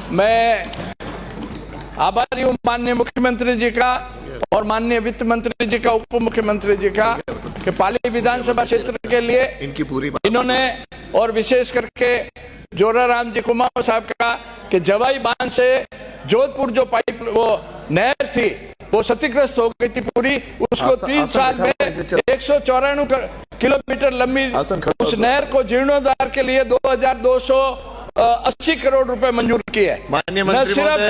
मैं आभारी हूँ माननीय मुख्यमंत्री जी का और माननीय वित्त मंत्री जी का, उप मुख्यमंत्री जी का, कि पाली विधानसभा क्षेत्र के लिए इन्होंने, और विशेष करके जोराराम जी कुमार साहब का, कि जवाई बांध से जोधपुर जो पाइप वो नहर थी वो क्षतिग्रस्त हो गई थी पूरी, उसको 3 साल में 194 किलोमीटर लंबी उस नहर को जीर्णोद्धार के लिए 2280 करोड़ रुपए मंजूर किए। न सिर्फ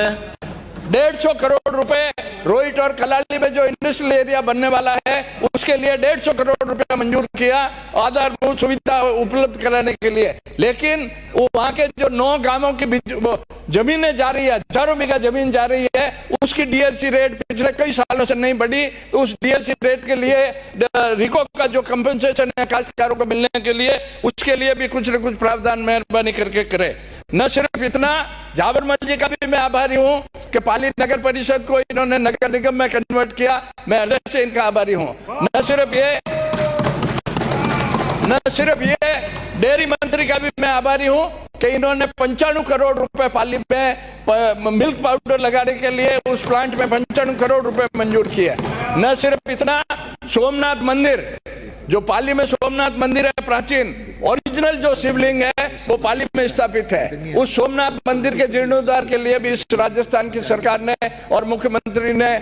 150 करोड़ रुपए रोहित और कलाली में जो इंडस्ट्रियल एरिया बनने वाला है उसके लिए 150 करोड़ रुपए मंजूर किया आधारभूत सुविधा उपलब्ध कराने के लिए, लेकिन वो वहां के जो 9 गांवों की जमीनें जा रही है, हजारों बीघा जमीन जा रही है, उसकी डीएलसी रेट पिछले कई सालों से नहीं बढ़ी, तो उस डीएलसी रेट के लिए रिको का जो कंपनसेशन है काश्तकारों को मिलने के लिए, उसके लिए भी कुछ न कुछ प्रावधान मेहरबानी करके करे। न सिर्फ इतना, जावरमल जी का भी मैं आभारी हूँ कि पाली नगर परिषद को इन्होंने नगर निगम में कन्वर्ट किया, मैं हृदय से इनका आभारी हूँ। न सिर्फ ये डेयरी मंत्री का भी मैं आभारी हूँ कि इन्होंने 95 करोड़ रुपए पाली में मिल्क पाउडर लगाने के लिए उस प्लांट में 95 करोड़ रुपए मंजूर किए। न सिर्फ इतना, सोमनाथ मंदिर, जो पाली में सोमनाथ मंदिर है प्राचीन, ओरिजिनल जो शिवलिंग है वो पाली में स्थापित है, उस सोमनाथ मंदिर के जीर्णोद्धार के लिए भी इस राजस्थान की सरकार ने और मुख्यमंत्री ने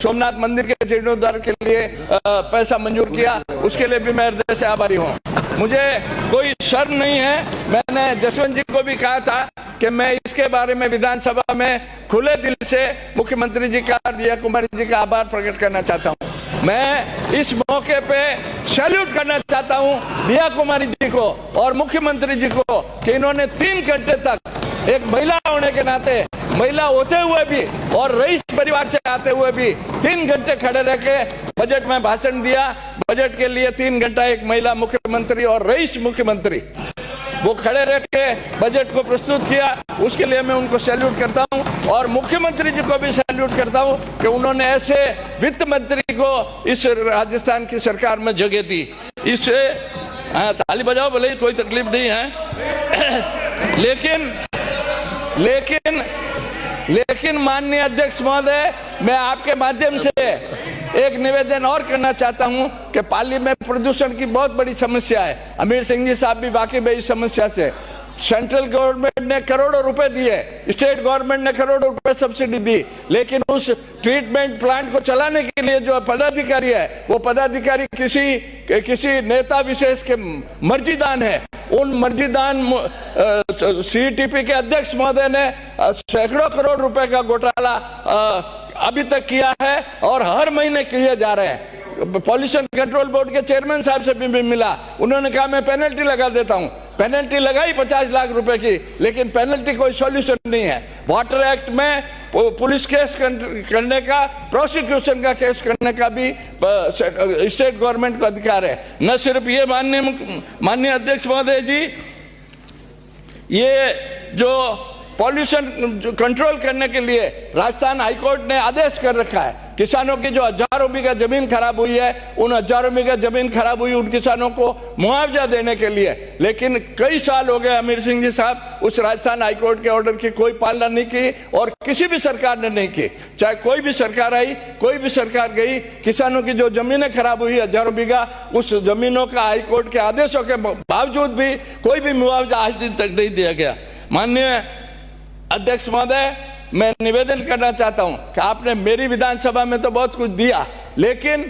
सोमनाथ मंदिर के जीर्णोद्धार के लिए पैसा मंजूर किया, उसके लिए भी मैं हृदय से आभारी हूँ। मुझे कोई शर्म नहीं है, मैंने जसवंत जी को भी कहा था कि मैं इसके बारे में विधानसभा में खुले दिल से मुख्यमंत्री जी का, दिया कुमारी जी का आभार प्रकट करना चाहता हूँ। मैं इस मौके पे सैल्यूट करना चाहता हूं दिया कुमारी जी को और मुख्यमंत्री जी को कि इन्होंने 3 घंटे तक, एक महिला होने के नाते, महिला होते हुए भी और रईस परिवार से आते हुए भी 3 घंटे खड़े रह के बजट में भाषण दिया। बजट के लिए 3 घंटा एक महिला मुख्यमंत्री और रईस मुख्यमंत्री वो खड़े रह के बजट को प्रस्तुत किया, उसके लिए मैं उनको सैल्यूट करता हूं और मुख्यमंत्री जी को भी सैल्यूट करता हूं कि उन्होंने ऐसे वित्त मंत्री को इस राजस्थान की सरकार में जगह दी। इससे ताली बजाओ, भले ही कोई तकलीफ नहीं है, लेकिन माननीय अध्यक्ष महोदय, मैं आपके माध्यम से एक निवेदन और करना चाहता हूं कि पाली में प्रदूषण की बहुत बड़ी समस्या है। अमीर सिंह जी साहब भी वाकिफ है इस समस्या से। सेंट्रल गवर्नमेंट ने करोड़ों रुपए दिए, स्टेट गवर्नमेंट ने करोड़ों रुपए सब्सिडी दी, लेकिन उस ट्रीटमेंट प्लांट को चलाने के लिए जो पदाधिकारी है वो पदाधिकारी किसी नेता विशेष के मर्जीदान है। उन मर्जीदान सीईटीपी के अध्यक्ष महोदय ने सैकड़ों करोड़ रुपए का घोटाला अभी तक किया है और हर महीने किए जा रहे हैं। पॉल्यूशन कंट्रोल बोर्ड के चेयरमैन साहब से भी मिला, उन्होंने कहा मैं पेनल्टी लगा देता हूं। पेनल्टी लगाई 50 लाख रुपए की, लेकिन पेनल्टी कोई सॉल्यूशन नहीं है। वाटर एक्ट में पुलिस केस करने का, प्रोसिक्यूशन का केस करने का भी स्टेट गवर्नमेंट को अधिकार है। न सिर्फ ये माननीय अध्यक्ष महोदय जी, ये जो पॉल्यूशन कंट्रोल करने के लिए राजस्थान हाईकोर्ट ने आदेश कर रखा है, किसानों की जो हजारों बीघा जमीन खराब हुई है, उन हजारों बीघा जमीन खराब हुई उन किसानों को मुआवजा देने के लिए, लेकिन कई साल हो गए अमीर सिंह जी साहब उस राजस्थान हाईकोर्ट के ऑर्डर की कोई पालना नहीं की और किसी भी सरकार ने नहीं की। चाहे कोई भी सरकार आई, कोई भी सरकार गई, किसानों की जो जमीनें खराब हुई हजारों बीघा, उस जमीनों का हाईकोर्ट के आदेशों के बावजूद भी कोई भी मुआवजा आज दिन तक नहीं दिया गया। माननीय अध्यक्ष महोदय, मैं निवेदन करना चाहता हूं कि आपने मेरी विधानसभा में तो बहुत कुछ दिया, लेकिन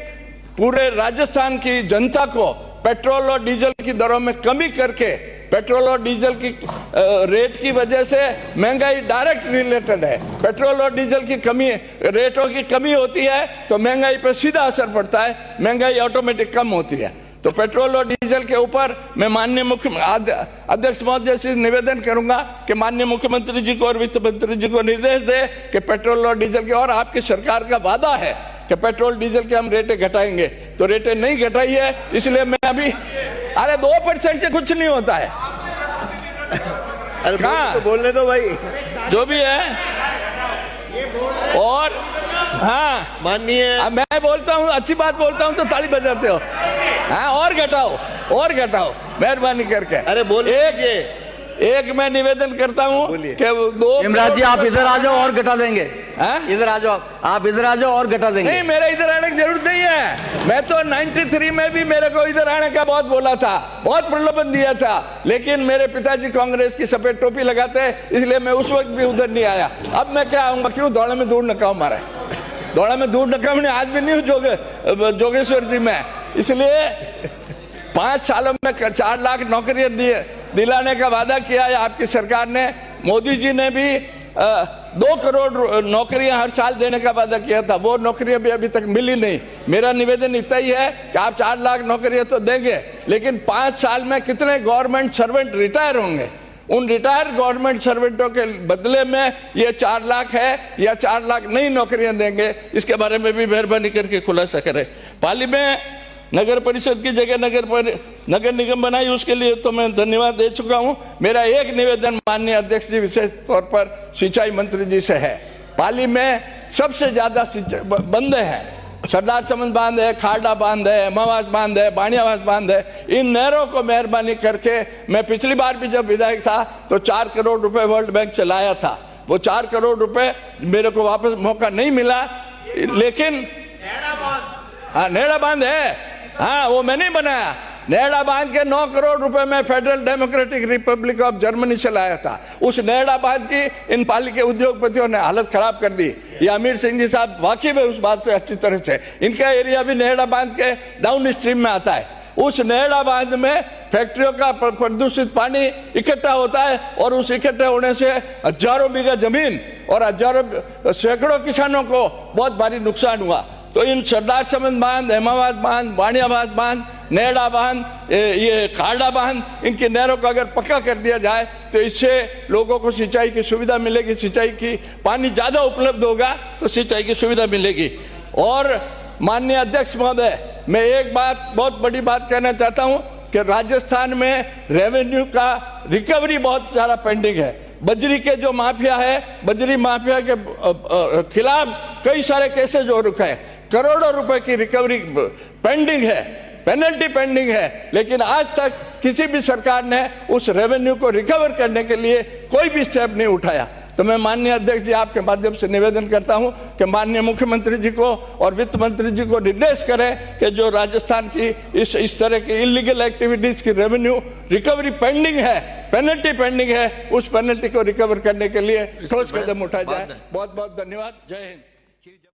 पूरे राजस्थान की जनता को पेट्रोल और डीजल की दरों में कमी करके, पेट्रोल और डीजल की रेट की वजह से महंगाई डायरेक्ट रिलेटेड है। पेट्रोल और डीजल की कमी, रेटों की कमी होती है तो महंगाई पर सीधा असर पड़ता है, महंगाई ऑटोमेटिक कम होती है। तो पेट्रोल और डीजल के ऊपर मैं माननीय अध्यक्ष महोदय से निवेदन करूंगा कि माननीय मुख्यमंत्री जी को और वित्त मंत्री जी को निर्देश दे कि पेट्रोल और डीजल के, और आपकी सरकार का वादा है कि पेट्रोल डीजल के हम रेटें घटाएंगे, तो रेटें नहीं घटाई है, इसलिए मैं अभी 2% से कुछ नहीं होता है। तो बोलने दो भाई, जो भी है। और हाँ, माननीय, मैं बोलता हूँ, अच्छी बात बोलता हूँ तो ताली बजाते हो। हाँ, और घटाओ, मेहरबानी करके। अरे बोलिए। एक मैं निवेदन करता हूँ कि दो हेमराज जी आप इधर आ जाओ और घटा देंगे। इधर आ जाओ, आप इधर आ जाओ और घटा देंगे। नहीं, मेरे इधर आने की जरूरत नहीं है। मैं तो 93 में भी मेरे को इधर आने का बहुत बोला था, बहुत प्रलोभन दिया था, लेकिन मेरे पिताजी कांग्रेस की सफेद टोपी लगाते हैं, इसलिए मैं उस वक्त भी उधर नहीं आया। अब मैं क्या आऊंगा? क्यों दौड़े में दूर नकाऊ मारा, दौड़ा में दूर नकाऊ आज भी नहीं हूँ जोगेश्वर जी में। इसलिए 5 सालों में 4 लाख नौकरियां दिलाने का वादा किया है आपकी सरकार ने। मोदी जी ने भी 2 करोड़ नौकरियां हर साल देने का वादा किया था, वो नौकरियां भी अभी तक मिली नहीं। मेरा निवेदन इतना ही है कि आप 4 लाख नौकरियां तो देंगे, लेकिन 5 साल में कितने गवर्नमेंट सर्वेंट रिटायर होंगे? उन रिटायर्ड गवर्नमेंट सर्वेंटों के बदले में ये 4 लाख है या 4 लाख नई नौकरियां देंगे, इसके बारे में भी मेहरबानी करके खुलासा करें। पाली में नगर परिषद की जगह नगर निगम बनाई, उसके लिए तो मैं धन्यवाद दे चुका हूं। मेरा एक निवेदन माननीय अध्यक्ष जी विशेष तौर पर सिंचाई मंत्री जी से है। पाली में सबसे ज्यादा बंदे हैं, सरदार समंद बांध है, खारडा बांध है, अमावास बांध है, बाणियावास बांध है। इन नहरों को मेहरबानी करके, मैं पिछली बार भी जब विधायक था तो 4 करोड़ रुपए वर्ल्ड बैंक से लाया था, वो 4 करोड़ रुपए मेरे को वापस मौका नहीं मिला। लेकिन हाँ, नेड़ा बांध है, हाँ वो मैं नहीं बनाया। नेड़ा बांध के 9 करोड़ रुपए में federal democratic Republic of Germany से लाया था। उस नेड़ा बांध की इन पाली के उद्योगपतियों ने हालत खराब कर दी। ये अमीर सिंह जी साहब वाकिफ है उस बात से अच्छी तरह से। इनका एरिया भी नेड़ा बांध के डाउन स्ट्रीम में आता है। उस नेड़ा बांध में फैक्ट्रियों का प्रदूषित पानी इकट्ठा होता है और उस इकट्ठे होने से हजारों बीघा जमीन और सैकड़ों किसानों को बहुत भारी नुकसान हुआ। तो इन सरदार समंद बांध, हेमावास बांध, बाणियावास बांध, नेड़ा बांध, ये खारडा बांध, इनकी नहरों को अगर पक्का कर दिया जाए तो इससे लोगों को सिंचाई की सुविधा मिलेगी, सिंचाई की पानी ज्यादा उपलब्ध होगा तो सिंचाई की सुविधा मिलेगी। और माननीय अध्यक्ष महोदय, मैं एक बात, बहुत बड़ी बात कहना चाहता हूं कि राजस्थान में रेवेन्यू का रिकवरी बहुत सारा पेंडिंग है। बजरी के जो माफिया है, बजरी माफिया के खिलाफ कई सारे केसेज हो रखे हैं, करोड़ों रुपए की रिकवरी पेंडिंग है, पेनल्टी पेंडिंग है, लेकिन आज तक किसी भी सरकार ने उस रेवेन्यू को रिकवर करने के लिए कोई भी स्टेप नहीं उठाया। तो मैं माननीय अध्यक्ष जी आपके माध्यम से निवेदन करता हूं कि माननीय मुख्यमंत्री जी को और वित्त मंत्री जी को निर्देश करें कि जो राजस्थान की इस तरह की इलीगल एक्टिविटीज की रेवेन्यू रिकवरी पेंडिंग है, पेनल्टी पेंडिंग है, उस पेनल्टी को रिकवर करने के लिए ठोस कदम उठाया जाए। बहुत बहुत धन्यवाद। जय हिंद।